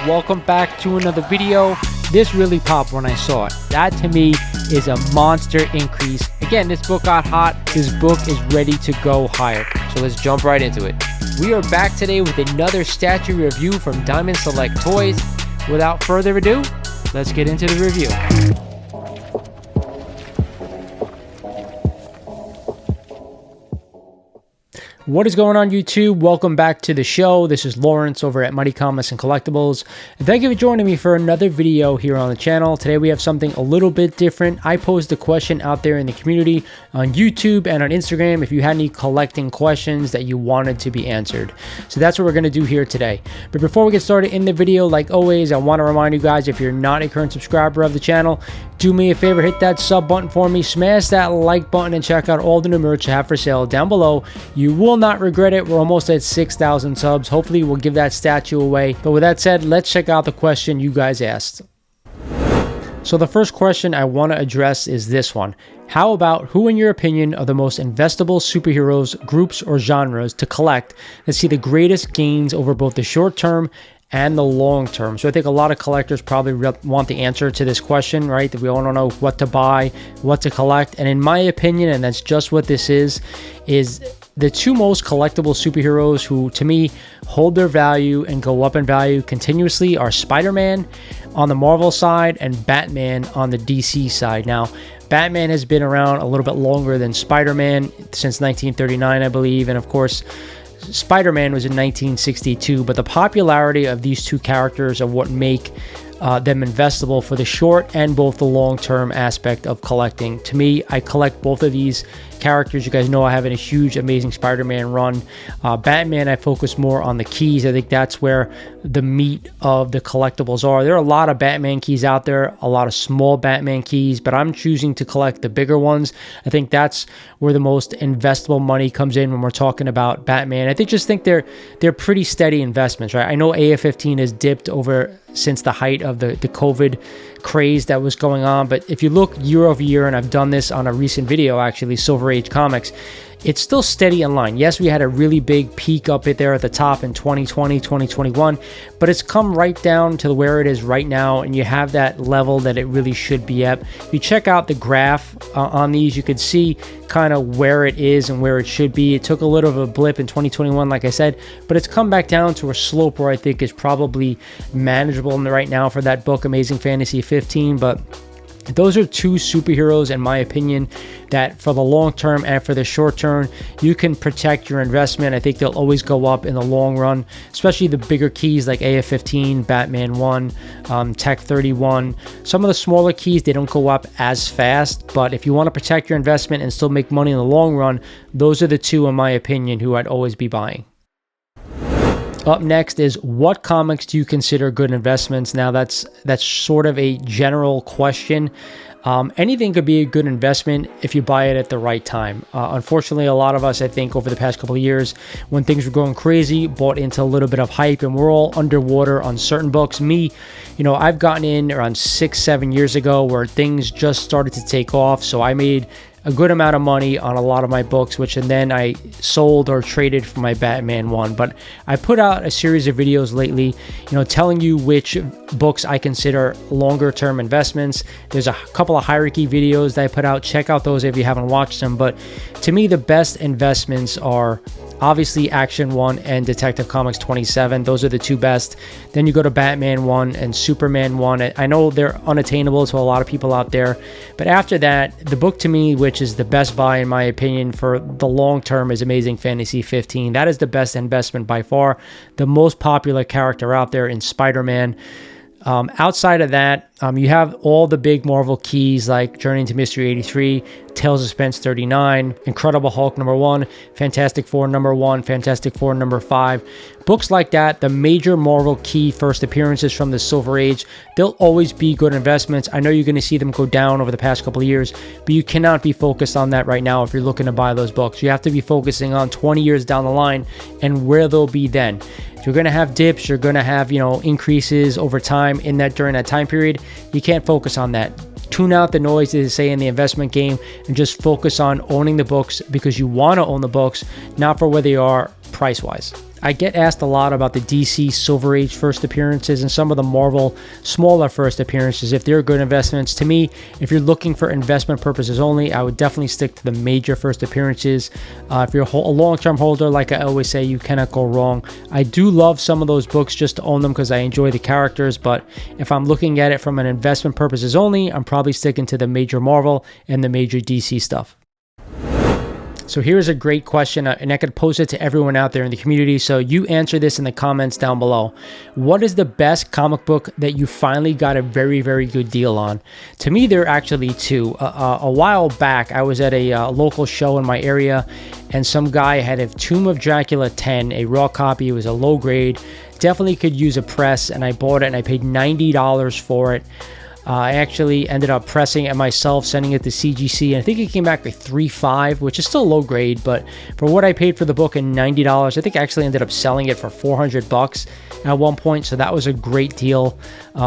Welcome back to another video. This really popped when I saw it. That to me is a monster increase. Again, this book got hot. This book is ready to go higher. So let's jump right into it. We are back today with another statue review from Diamond Select Toys. Without further ado, let's get into the review. What is going on, YouTube? Welcome back to the show. This is Lawrence over at Mighty Comics and Collectibles. And thank you for joining me for another video here on the channel. Today we have something a little bit different. I posed a question out there in the community on YouTube and on Instagram if you had any collecting questions that you wanted to be answered. So that's what we're going to do here today. But before we get started in the video, like always, I want to remind you guys, if you're not a current subscriber of the channel, do me a favor, hit that sub button for me, smash that like button, and check out all the new merch I have for sale down below. You will not regret it. We're almost at 6,000 subs. Hopefully we'll give that statue away. But with that said, let's check out the question you guys asked. So the first question I want to address is this one. How about who, in your opinion, are the most investable superheroes, groups, or genres to collect that see the greatest gains over both the short term and the long term? So I think a lot of collectors probably want the answer to this question, right? That we all don't know what to buy, what to collect. And in my opinion, and that's just what this is the two most collectible superheroes who, to me, hold their value and go up in value continuously are Spider-Man on the Marvel side and Batman on the DC side. Now, Batman has been around a little bit longer than Spider-Man, since 1939, I believe. And of course, Spider-Man was in 1962, but the popularity of these two characters are what make them investable for the short and both the long-term aspect of collecting. To me, I collect both of these characters. You guys know I have a huge Amazing Spider-Man run. Batman, I focus more on the keys. I think that's where the meat of the collectibles are. There are a lot of Batman keys out there, a lot of small Batman keys, but I'm choosing to collect the bigger ones. I think that's where the most investable money comes in when we're talking about Batman. I just think they're pretty steady investments, right? I know AF-15 has dipped over since the height of the COVID craze that was going on, but if you look year over year, and I've done this on a recent video actually, Silver Age Comics, it's still steady in line. Yes, we had a really big peak up there at the top in 2020, 2021, but it's come right down to where it is right now, and you have that level that it really should be at. If you check out the graph on these, you could see kind of where it is and where it should be. It took a little of a blip in 2021, like I said, but it's come back down to a slope where I think is probably manageable right now for that book, Amazing Fantasy 15, but those are two superheroes, in my opinion, that for the long term and for the short term, you can protect your investment. I think they'll always go up in the long run, especially the bigger keys like AF-15, Batman 1, Tech 31. Some of the smaller keys, they don't go up as fast, but if you want to protect your investment and still make money in the long run, those are the two, in my opinion, who I'd always be buying. Up next is, what comics do you consider good investments? Now that's sort of a general question. Anything could be a good investment if you buy it at the right time. Unfortunately, a lot of us, I think, over the past couple of years, when things were going crazy, bought into a little bit of hype, and we're all underwater on certain books. Me, I've gotten in around 6-7 years ago where things just started to take off, so I made a good amount of money on a lot of my books, and then I sold or traded for my Batman one. But I put out a series of videos lately, telling you which books I consider longer term investments. There's a couple of hierarchy videos that I put out. Check out those if you haven't watched them. But to me, the best investments are obviously Action 1 and Detective Comics 27. Those are the two best. Then you go to Batman 1 and Superman 1. I know they're unattainable to a lot of people out there, but after that, the book to me, which is the best buy in my opinion for the long term, is Amazing Fantasy 15. That is the best investment by far. The most popular character out there in Spider-Man. Outside of that, you have all the big Marvel keys like Journey into Mystery 83, Tales of Suspense 39, Incredible Hulk #1, Fantastic Four #1, Fantastic Four #5. Books like that, the major Marvel key first appearances from the Silver Age, they'll always be good investments. I know you're going to see them go down over the past couple of years, but you cannot be focused on that right now if you're looking to buy those books. You have to be focusing on 20 years down the line and where they'll be then. If you're going to have dips, you're going to have, increases over time during that time period. You can't focus on that. Tune out the noise, as they say in the investment game, and just focus on owning the books because you want to own the books, not for where they are price-wise. I get asked a lot about the DC Silver Age first appearances and some of the Marvel smaller first appearances, if they're good investments. To me, if you're looking for investment purposes only, I would definitely stick to the major first appearances. If you're a long-term holder, like I always say, you cannot go wrong. I do love some of those books just to own them because I enjoy the characters, but if I'm looking at it from an investment purposes only, I'm probably sticking to the major Marvel and the major DC stuff. So here's a great question, and I could pose it to everyone out there in the community, so you answer this in the comments down below. What is the best comic book that you finally got a very, very good deal on? To me, there are actually two. A while back, I was at a local show in my area, and some guy had a Tomb of Dracula 10, a raw copy. It was a low grade. Definitely could use a press, and I bought it, and I paid $90 for it. I actually ended up pressing it myself, sending it to CGC, and I think it came back like 3.5, which is still low grade, but for what I paid for the book and $90, I think I actually ended up selling it for $400 at one point, so that was a great deal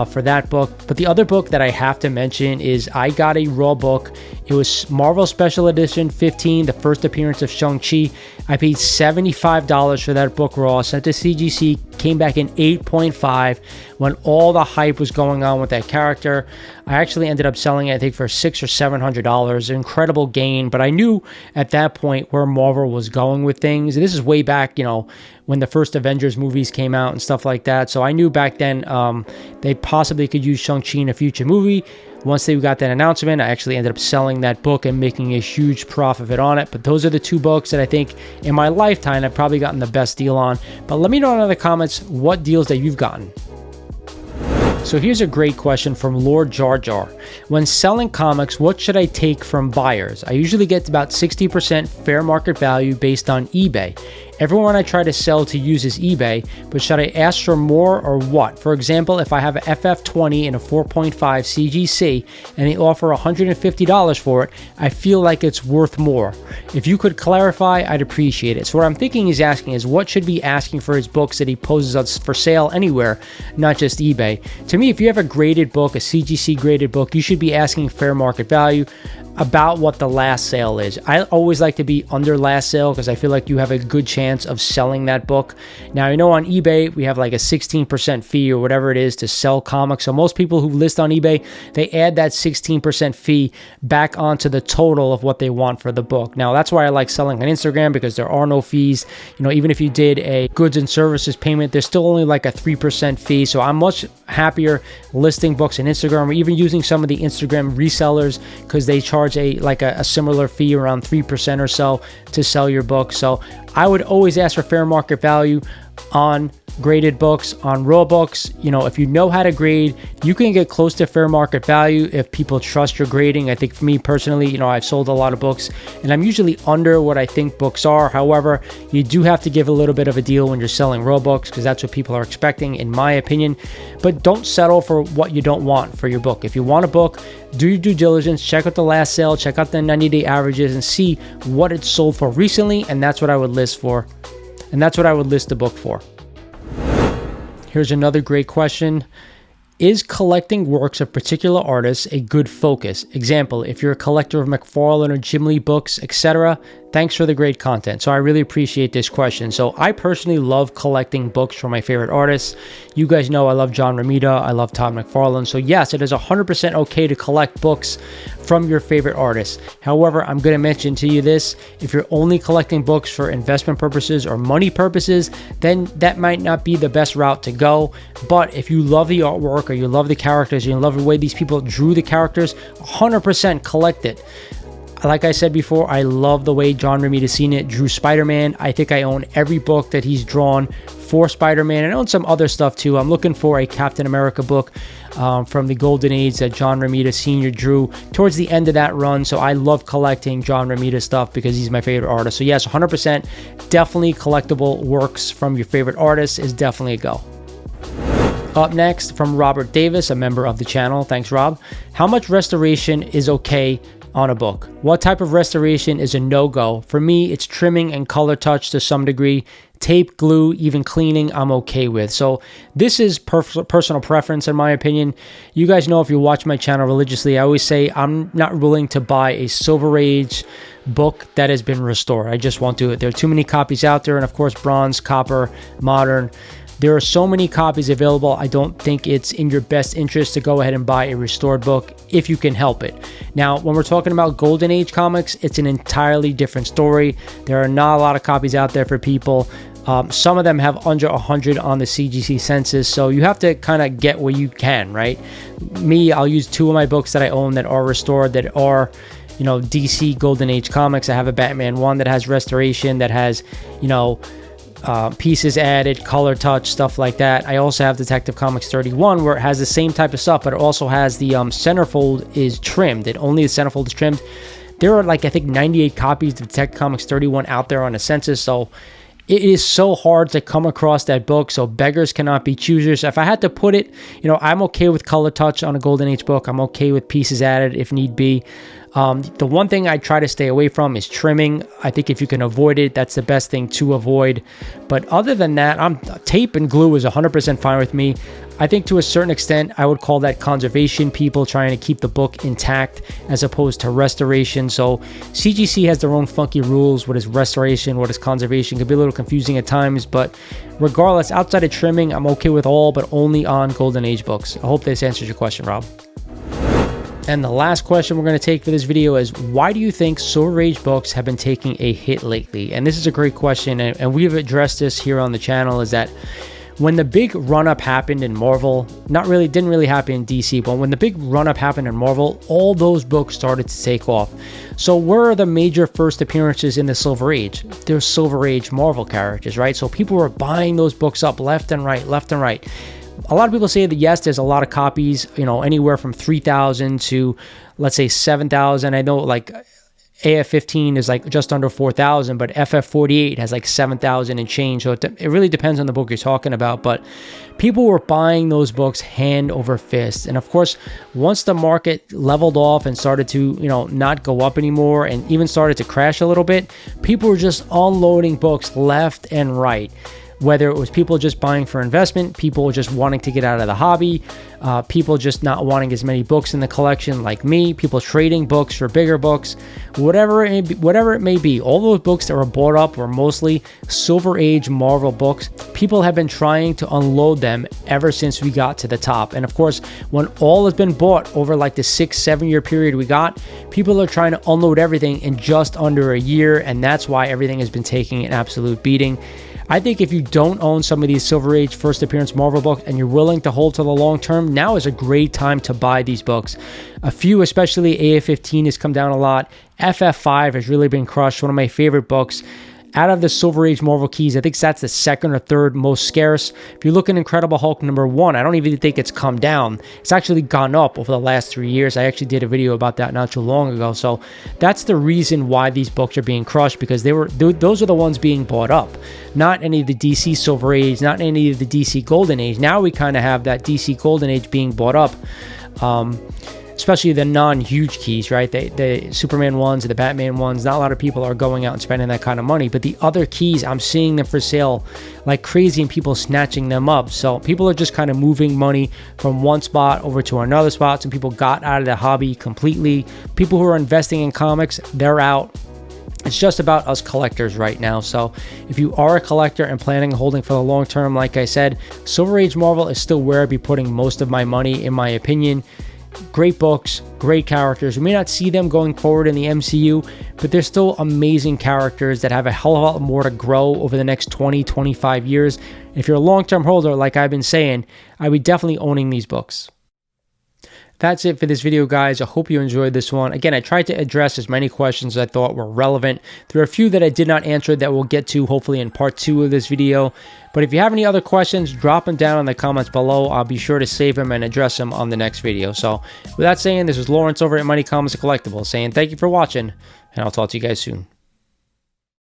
for that book. But the other book that I have to mention is I got a raw book. It was Marvel Special Edition 15, the first appearance of Shang-Chi. I paid $75 for that book raw, sent to CGC, came back in 8.5 when all the hype was going on with that character. I actually ended up selling it, I think, for $600 or $700. Incredible gain, but I knew at that point where Marvel was going with things. This is way back, when the first Avengers movies came out and stuff like that. So I knew back then they possibly could use Shang-Chi in a future movie. Once they got that announcement, I actually ended up selling that book and making a huge profit on it. But those are the two books that I think in my lifetime I've probably gotten the best deal on. But let me know in the comments what deals that you've gotten. So here's a great question from Lord Jar Jar. When selling comics, what should I take from buyers? I usually get about 60% fair market value based on eBay. Everyone I try to sell to uses eBay, but should I ask for more or what? For example, if I have a FF20 and a 4.5 CGC and they offer $150 for it, I feel like it's worth more. If you could clarify, I'd appreciate it. So what I'm thinking he's asking is what should be asking for his books that he poses us for sale anywhere, not just eBay. To me, if you have a graded book, a CGC graded book, you should be asking fair market value about what the last sale is. I always like to be under last sale because I feel like you have a good chance of selling that book. Now, I know on eBay, we have like a 16% fee or whatever it is to sell comics. So most people who list on eBay, they add that 16% fee back onto the total of what they want for the book. Now, that's why I like selling on Instagram because there are no fees. Even if you did a goods and services payment, there's still only like a 3% fee. So I'm much happier listing books on Instagram or even using some of the Instagram resellers because they charge a similar fee around 3% or so to sell your book. So I would always ask for fair market value on graded books, on raw books. If you know how to grade, you can get close to fair market value if people trust your grading. I think for me personally, I've sold a lot of books and I'm usually under what I think books are. However, you do have to give a little bit of a deal when you're selling raw books because that's what people are expecting, in my opinion. But don't settle for what you don't want for your book. If you want a book, do your due diligence, check out the last sale, check out the 90-day averages and see what it's sold for recently, and that's what I would list for. And that's what I would list the book for. Here's another great question. Is collecting works of particular artists a good focus? Example, if you're a collector of McFarlane or Jim Lee books, etc., thanks for the great content. So I really appreciate this question. So I personally love collecting books from my favorite artists. You guys know I love John Romita. I love Todd McFarlane. So yes, it is 100% okay to collect books from your favorite artists. However, I'm going to mention to you this. If you're only collecting books for investment purposes or money purposes, then that might not be the best route to go. But if you love the artwork or you love the characters, you love the way these people drew the characters, 100% collect it. Like I said before, I love the way John Romita Sr. drew Spider-Man. I think I own every book that he's drawn for Spider-Man, and I own some other stuff too. I'm looking for a Captain America book from the Golden Age that John Romita Sr. drew towards the end of that run. So I love collecting John Romita stuff because he's my favorite artist. So yes, 100% definitely collectible works from your favorite artists is definitely a go. Up next, from Robert Davis, a member of the channel. Thanks, Rob. How much restoration is okay on a book? What type of restoration is a no-go? For me, it's trimming and color touch to some degree. Tape, glue, even cleaning, I'm okay with. So this is personal preference in my opinion. You guys know, if you watch my channel religiously, I always say I'm not willing to buy a Silver Age book that has been restored. I just won't do it. There are too many copies out there, and of course bronze, copper, modern. There are so many copies available. I don't think it's in your best interest to go ahead and buy a restored book if you can help it. Now, when we're talking about Golden Age comics, it's an entirely different story. There are not a lot of copies out there for people. Some of them have under 100 on the CGC census, so you have to kind of get where you can, right? Me, I'll use 2 of my books that I own that are restored, that are, you know, DC Golden Age comics. I have a Batman 1 that has restoration, that has, you know, pieces added, color touch, stuff like that. I also have Detective Comics 31, where it has the same type of stuff, but it also has the centerfold is trimmed. Only the centerfold is trimmed. There are, like, I think 98 copies of Detective Comics 31 out there on the census, so it is so hard to come across that book, so beggars cannot be choosers. If I had to put it, you know, I'm okay with color touch on a Golden Age book. I'm okay with pieces added if need be. The one thing I try to stay away from is trimming. I think if you can avoid it, that's the best thing to avoid. But other than that, tape and glue is 100% fine with me. I think to a certain extent, I would call that conservation, people trying to keep the book intact as opposed to restoration. So CGC has their own funky rules. What is restoration? What is conservation? It can be a little confusing at times, but regardless, outside of trimming, I'm okay with all, but only on Golden Age books. I hope this answers your question, Rob. And the last question we're going to take for this video is, why do you think Silver Age books have been taking a hit lately? And this is a great question, and we've addressed this here on the channel, is that when the big run-up happened in Marvel, didn't really happen in DC, but when the big run-up happened in Marvel, all those books started to take off. So where are the major first appearances in the Silver Age? They're Silver Age Marvel characters, right? So people were buying those books up left and right, left and right. A lot of people say that, yes, there's a lot of copies, you know, anywhere from 3,000 to, let's say, 7,000. I know, like, AF-15 is like just under 4,000, but FF-48 has like 7,000 and change. So it really depends on the book you're talking about. But people were buying those books hand over fist. And of course, once the market leveled off and started to, you know, not go up anymore and even started to crash a little bit, people were just unloading books left and right. Whether it was people just buying for investment, people just wanting to get out of the hobby, people just not wanting as many books in the collection like me, people trading books for bigger books, whatever it may be, all those books that were bought up were mostly Silver Age Marvel books. People have been trying to unload them ever since we got to the top. And of course, when all has been bought over like the 6-7 year period we got, people are trying to unload everything in just under a year, and that's why everything has been taking an absolute beating. I think if you don't own some of these Silver Age first appearance Marvel books and you're willing to hold to the long term, now is a great time to buy these books. A few, especially AF-15, has come down a lot. FF5 has really been crushed, one of my favorite books. Out of the Silver Age Marvel keys, I think that's the second or third most scarce. If you look at Incredible Hulk #1, I don't even think it's come down. It's actually gone up over the last 3 years. I actually did a video about that not too long ago. So that's the reason why these books are being crushed, because those are the ones being bought up. Not any of the DC Silver Age, not any of the DC Golden Age. Now we kind of have that DC Golden Age being bought up. Especially the non-huge keys, right? The Superman ones, the Batman ones, not a lot of people are going out and spending that kind of money. But the other keys, I'm seeing them for sale like crazy and people snatching them up. So people are just kind of moving money from one spot over to another spot. Some people got out of the hobby completely. People who are investing in comics, they're out. It's just about us collectors right now. So if you are a collector and planning on holding for the long term, like I said, Silver Age Marvel is still where I'd be putting most of my money, in my opinion. Great books, great characters. We may not see them going forward in the MCU, but they're still amazing characters that have a hell of a lot more to grow over the next 20, 25 years. If you're a long-term holder, like I've been saying, I would definitely owning these books. That's it for this video, guys. I hope you enjoyed this one. Again, I tried to address as many questions as I thought were relevant. There are a few that I did not answer that we'll get to hopefully in part 2 of this video. But if you have any other questions, drop them down in the comments below. I'll be sure to save them and address them on the next video. So with that saying, this is Lawrence over at Mighty Comics and Collectibles saying thank you for watching, and I'll talk to you guys soon.